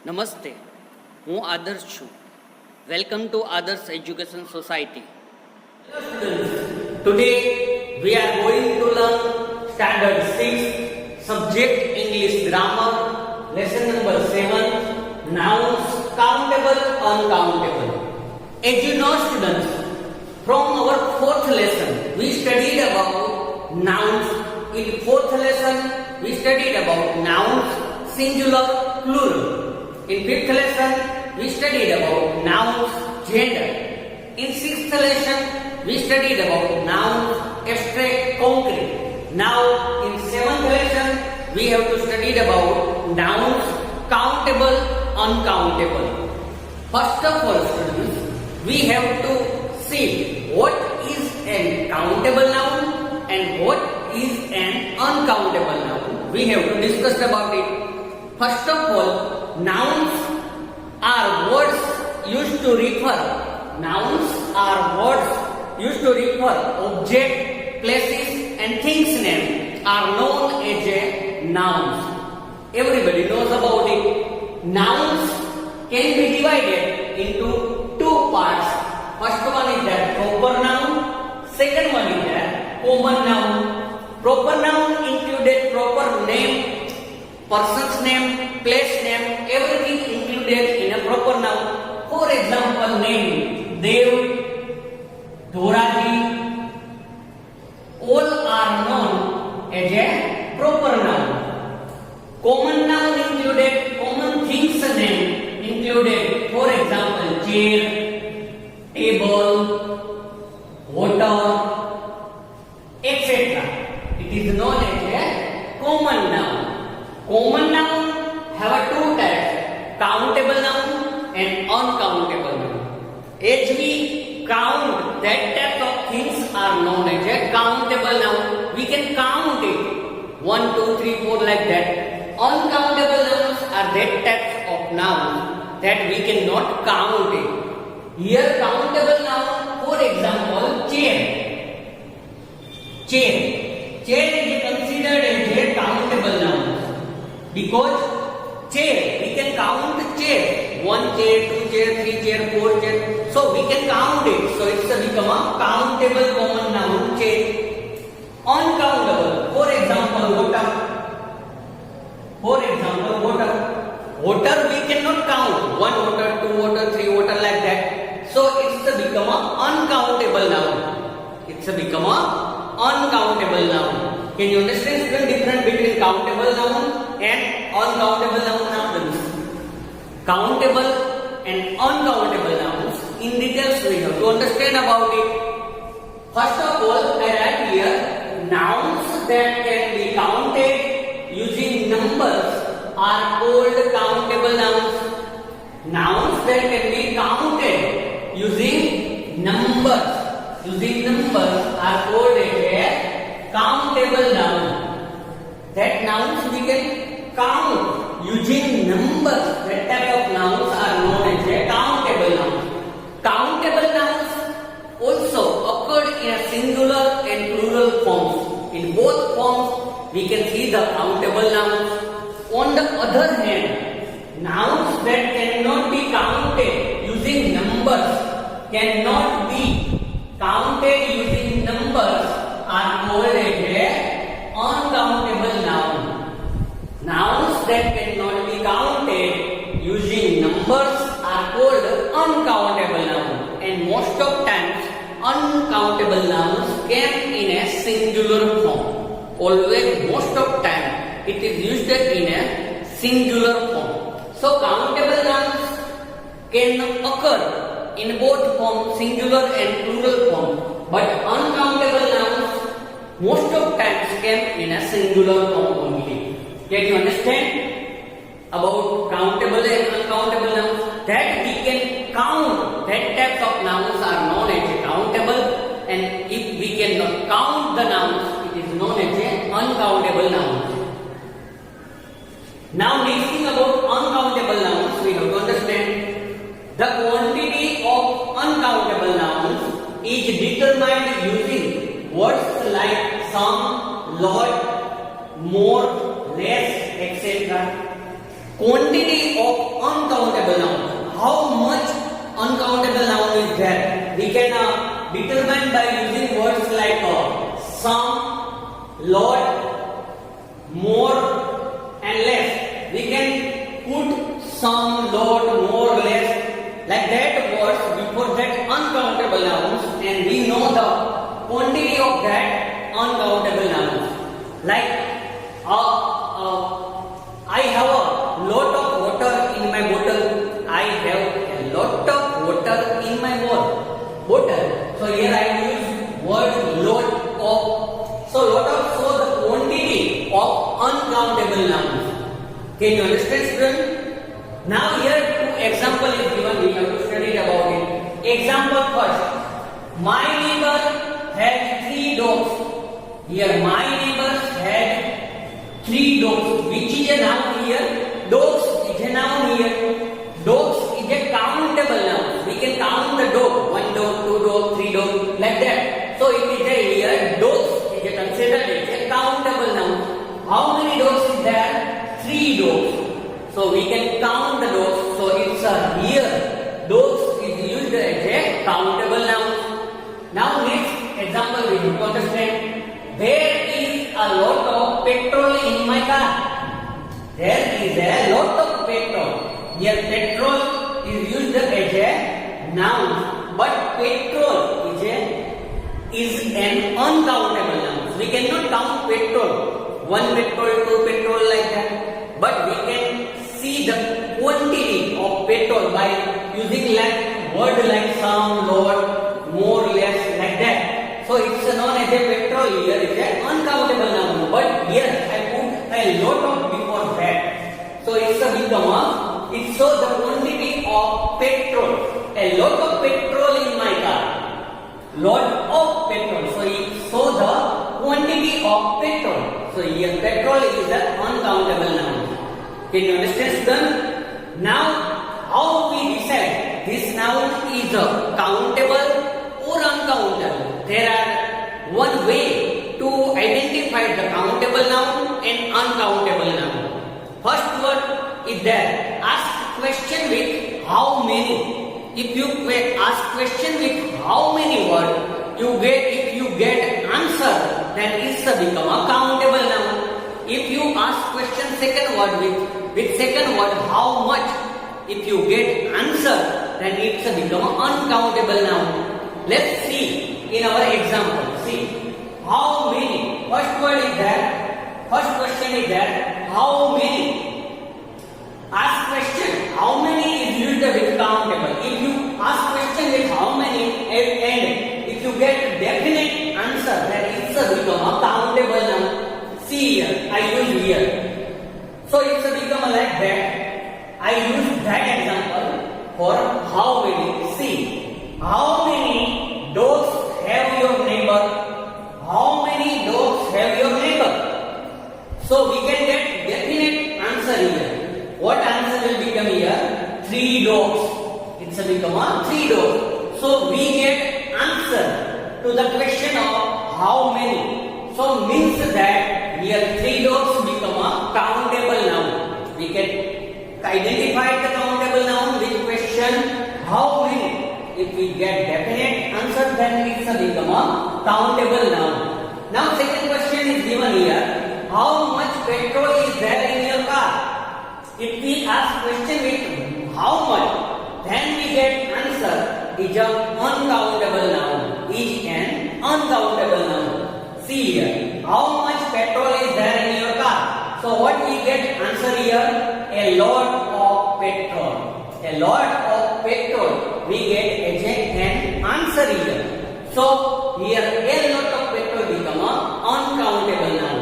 નમસ્તે, હું આદર્શ છું. વેલકમ ટુ આદર્શ education society. Today we are going to learn standard 6 subject English grammar lesson number 7 nouns countable uncountable. As you know students, from our fourth lesson we studied about nouns. In fourth lesson we studied about nouns singular plural. In fifth lesson, we studied about nouns, gender. In sixth lesson, we studied about nouns, abstract, concrete. Now, in seventh lesson, we have to study about nouns, countable, uncountable. First of all, students, we have to see what is an countable noun and what is an uncountable noun. We have to discuss about it. First of all, nouns are words used to refer. Nouns are words used to refer object, places and things name are known as a nouns. Everybody knows about it. Nouns can be divided into two parts. First one is that proper noun. Second one is that common noun. Proper noun included proper name, person's name, place name, everything included in a proper noun. For example, name Dev, Doraji, all are known as a proper noun. Common noun included common things name included, for example, chair, table, water, etc. It is known as a common noun. Common noun have two types, countable noun and uncountable noun. As we count, that type of things are known as a countable noun. We can count it 1, 2, 3, 4 like that. Uncountable nouns are that types of nouns that we cannot count it. Here countable noun, for example, chair. Chair is considered as a countable noun. Because chair, we can count chair. 1 chair, 2 chair, 3 chair, 4 chair. So we can count it. So it's become a countable common noun, chair. Uncountable. For example, water. Water we cannot count. 1 water, 2 water, 3 water like that. So it's become a uncountable noun. It's become a uncountable noun. Can you understand the difference between countable noun and uncountable nouns? Countable and uncountable nouns, in details we have to understand about it. First of all, I write here nouns that can be counted using numbers are called countable nouns. Nouns that can be counted using numbers are called a countable noun. That nouns we can count using numbers. That type of nouns are known as a countable nouns. Countable nouns also occurred in a singular and plural forms. In both forms we can see the countable nouns. On the other hand, nouns that cannot be counted using numbers are called as a uncountable noun. Nouns that cannot be counted using numbers are called uncountable noun. And most of times uncountable nouns came in a singular form. Always, most of time it is used in a singular form. So countable nouns can occur in both forms, singular and plural form. But uncountable nouns most of times came in a singular form only. Can you understand about countable and uncountable nouns? That we can count, that types of nouns are known as countable, and if we cannot count the nouns, it is known as uncountable nouns. Now next thing about uncountable nouns, we have to understand the quantity of uncountable nouns is determined using words like some, lot, more, less, etc. quantity of uncountable noun. How much uncountable noun is there? We can determine by using words like some, lot, more and less. We can put some, lot, more, less, like that words before that uncountable nouns, and we know the quantity of that uncountable nouns. Like I have a lot of water in my bottle. I have a lot of water in my bottle. So here I use word lot of. So lot of, so the quantity of uncountable nouns. Can you understand, student? Now here two example is given. We have to study about it. Example first. My neighbor had 3 dogs. Here my neighbors had 3 dogs. Which is a noun here? Dogs is a noun here. Dogs is a countable noun. We can count the dog. 1 dog, 2 dog, 3 dog, like that. So it is a here. Dogs is a considered as a countable noun. How many dogs is there? 3 dogs. So we can count the dogs. So it's a here. Dogs is used as a countable noun. Now next example we need to understand. There is a lot of petrol in my car. There is a lot of petrol. Here petrol is used as a noun, but petrol is an uncountable noun. We cannot count petrol. 1 petrol, 2 petrol, like that. But we can see the quantity of petrol by using like word like some, lot, more, less, like that. So it's known as a petrol. Here is an uncountable noun. But here I put a lot of before that. So it's a become a. It shows the quantity of petrol. A lot of petrol in my car. Lot of petrol. So it shows the quantity of petrol. So here petrol is an uncountable noun. Can you understand, student? Now how we decide this noun is countable or uncountable? There are one way to identify the countable noun and uncountable noun. First word is there. Ask question with how many. If you ask question with how many words, if you get answer, then it's become a countable noun. If you ask question second word with second word how much, if you get answer, then it's become an uncountable noun. Let's see in our example. See how many. First word is there. First question is there. How many? Ask question. How many is used with countable. If you ask question with how many and if you get definite answer, then it's become a countable noun. See here. I use here. So it's become like that. I use that example for how many. See. How many dogs have your neighbor? How many dogs have your neighbor? So we can get definite answer here. What answer will become here? 3 dogs. It's become a 3 dogs. So we get answer to the question of how many. So means that here 3 dogs become a countable noun. We can identify the countable noun with question how many. If we get definite answer, then it's become a countable noun. Now second question is given here. How much petrol is there in your car? If we ask question with how much, then we get answer is an uncountable noun. Is an uncountable noun. See here. How much petrol is there in your car? So what we get answer here? A lot of petrol. A lot of petrol. We get an answer here. So here a lot of petrol become an uncountable noun.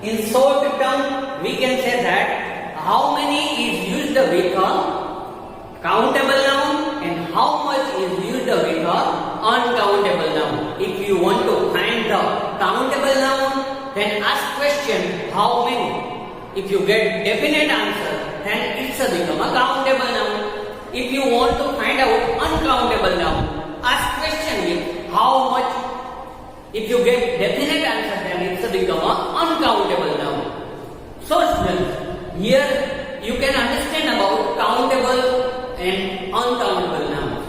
In short term, we can say that how many is used with a countable noun and how much is used with a uncountable noun. If you want to find the countable noun, then ask question how many. If you get definite answer, then it's become a countable noun. If you want to find out uncountable noun, ask question with how much. If you get definite answer, then it's become a uncountable noun. So students, here you can understand about countable and uncountable nouns.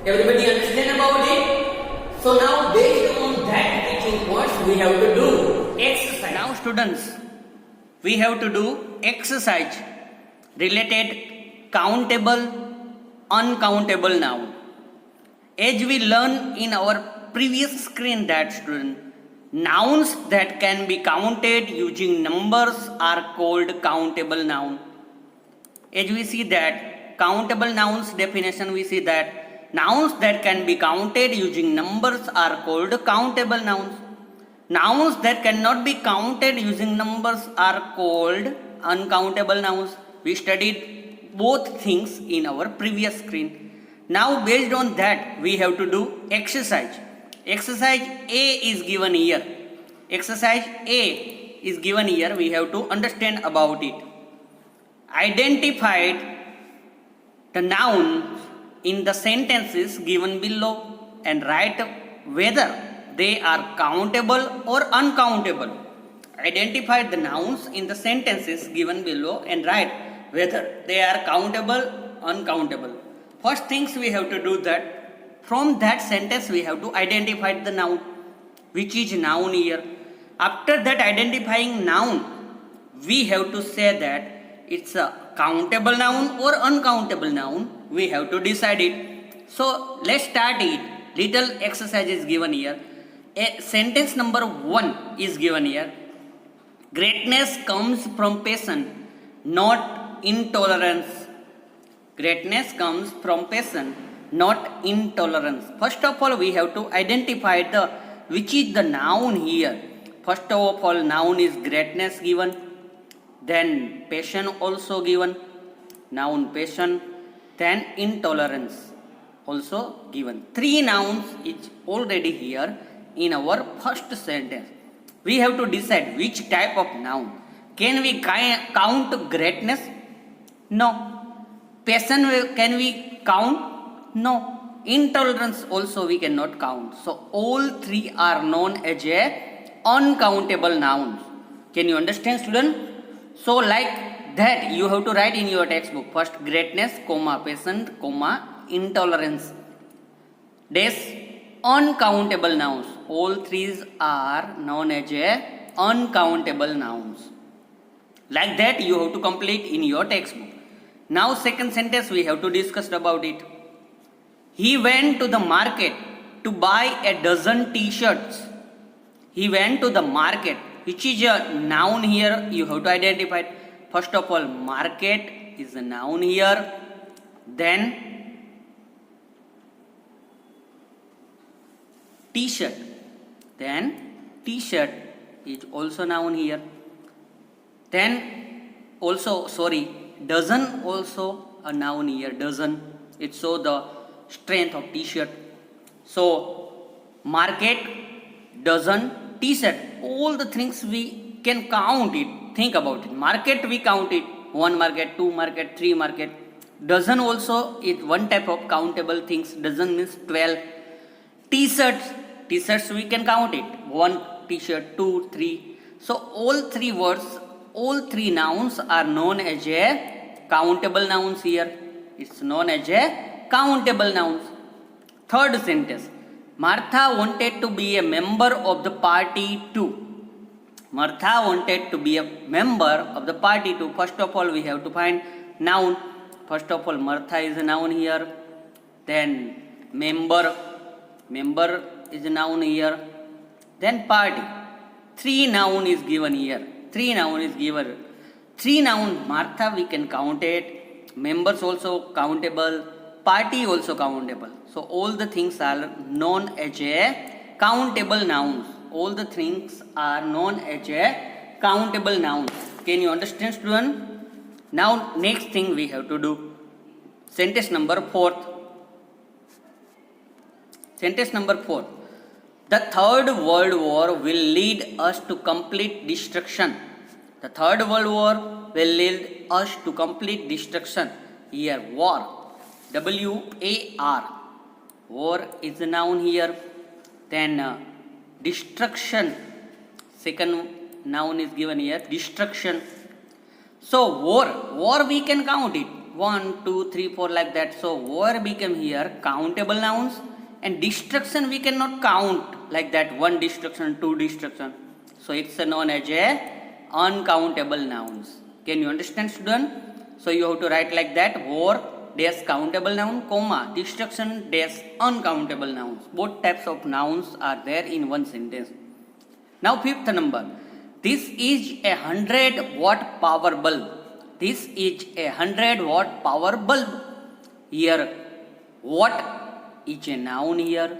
Everybody understand about it? So now based on that teaching points we have to do exercise. Now students, we have to do exercise related countable, uncountable noun. As we learned in our previous screen that student, nouns that can be counted using numbers are called countable noun. As we see that countable nouns definition, we see that nouns that can be counted using numbers are called countable nouns. Nouns that cannot be counted using numbers are called uncountable nouns. We studied both things in our previous screen. Now based on that we have to do exercise. Exercise A is given here. Exercise A is given here. We have to understand about it. Identified the nouns in the sentences given below and write whether they are countable or uncountable. Identify the nouns in the sentences given below and write whether they are countable, uncountable. First things we have to do that from that sentence we have to identify the noun, which is noun here. After that identifying noun, we have to say that it's a countable noun or uncountable noun. We have to decide it. So let's start it. Little exercise is given here. Sentence number 1 is given here. Greatness comes from passion, not intolerance. Greatness comes from passion, not intolerance. First of all, we have to identify the which is the noun here. First of all, noun is greatness given, then passion also given, noun passion, then intolerance also given. 3 nouns is already here in our first sentence. We have to decide which type of noun. Can we count greatness? No. Passion can we count? No. Intolerance also we cannot count. So all 3 are known as a uncountable nouns. Can you understand, student? So like that you have to write in your textbook. First greatness, comma, passion, comma, intolerance. Dash uncountable nouns. All 3 are known as a uncountable nouns. Like that you have to complete in your textbook. Now second sentence we have to discuss about it. He went to the market to buy a dozen t-shirts. He went to the market, which is a noun here. You have to identify it. First of all, market is a noun here. Then t-shirt. Then t-shirt is also noun here. Then also, dozen also a noun here. Dozen. It shows the strength of t-shirt. So market, dozen, t-shirt. All the things we can count it. Think about it. Market we count it. 1 market, 2 market, 3 market. Dozen also is one type of countable things. Dozen means 12. T-shirts. T-shirts we can count it. 1 t-shirt, 2, 3. So all 3 words, all 3 nouns are known as a countable nouns here. It's known as a countable nouns. Third sentence. Martha wanted to be a member of the party too. Martha wanted to be a member of the party too. First of all, we have to find noun. First of all, Martha is a noun here. Then member. Member is a noun here. Then party. 3 noun is given here. 3 noun is given. 3 noun, Martha we can count it. Members also countable. Party also countable. So all the things are known as a countable nouns. All the things are known as a countable nouns. Can you understand, student? Now next thing we have to do. Sentence number 4. Sentence number 4. The Third World War will lead us to complete destruction. The Third World War will lead us to complete destruction. Here, war. W-A-R. War is a noun here. Then destruction. Second noun is given here. Destruction. So war we can count it. 1, 2, 3, 4 like that. So war become here countable nouns, and destruction we cannot count like that. One destruction, two destruction. So it's known as a uncountable nouns. Can you understand, student? So you have to write like that: war dash countable noun, comma destruction dash uncountable nouns. Both types of nouns are there in one sentence. Now fifth number. This is a 100-watt power bulb. This is a 100-watt power bulb. Here, watt is a noun here.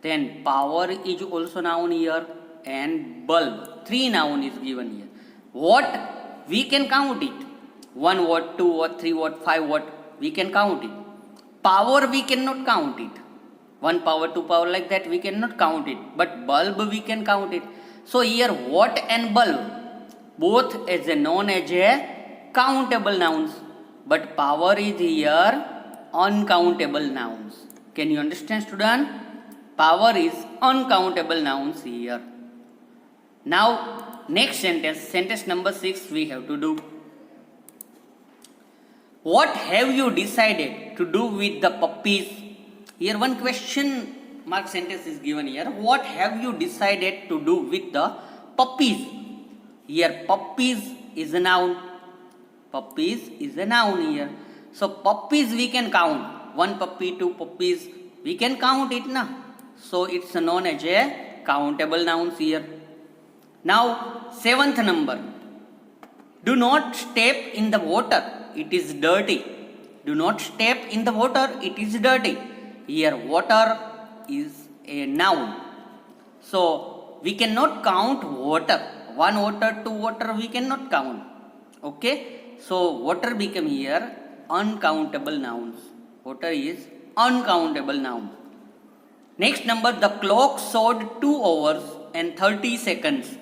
Then power is also noun here, and bulb. 3 noun is given here. Watt we can count it. 1 watt, 2 watt, 3 watt, 5 watt. We can count it. Power we cannot count it. 1 power, 2 power like that we cannot count it. But bulb we can count it. So here watt and bulb both is known as a countable nouns, but power is here uncountable nouns. Can you understand, student? Power is uncountable nouns here. Now next sentence number 6 we have to do. What have you decided to do with the puppies? Here one question mark sentence is given here. What have you decided to do with the puppies? Here puppies is a noun. Puppies is a noun here. So puppies we can count. 1 puppy, 2 puppies. We can count it now. So it's known as a countable nouns here. Now 7th number. Do not step in the water. It is dirty. Do not step in the water. It is dirty. Here water is a noun. So we cannot count water. 1 water, 2 water we cannot count. Okay. So water become here uncountable nouns. Water is uncountable noun. Next number, the clock showed 2 hours and 30 seconds.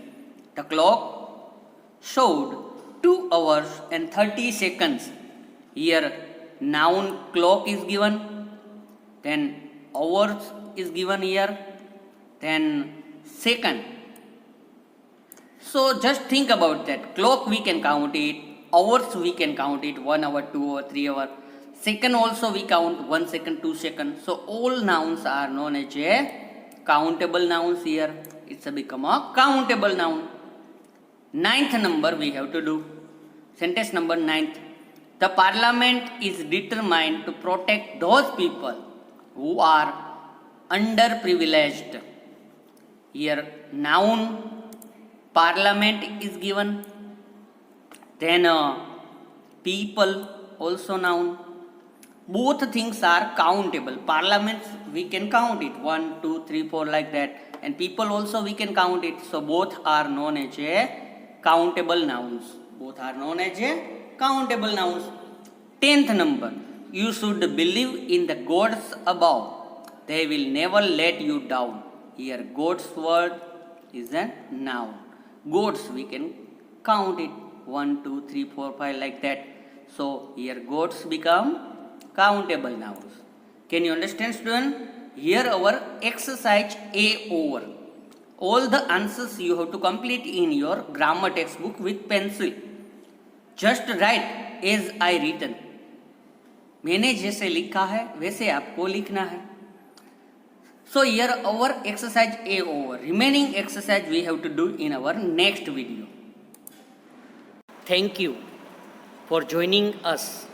The clock showed 2 hours and 30 seconds. Here noun clock is given. Then hours is given here, then second. So just think about that. Clock we can count it, hours we can count it, 1 hour, 2 hour, 3 hour. Second also we count 1 second, 2 seconds. So all nouns are known as a countable nouns here. It's become a countable noun. 9th number we have to do. Sentence number 9th. The parliament is determined to protect those people who are underprivileged. Here noun parliament is given. Then people also noun. Both things are countable. Parliament we can count it 1, 2, 3, 4 like that, and people also we can count it. So both are known as a countable nouns. Both are known as a countable nouns. 10th number. You should believe in the gods above. They will never let you down. Here God's word is a noun. Gods we can count it 1, 2, 3, 4, 5 like that. So here gods become countable nouns. Can you understand, student? Here our exercise A over. All the answers you have to complete in your grammar textbook with pencil. Just write as I written. मैंने जैसे लिखा है वैसे आपको लिखना है. So here our exercise A over. Remaining exercise we have to do in our next video. Thank you for joining us.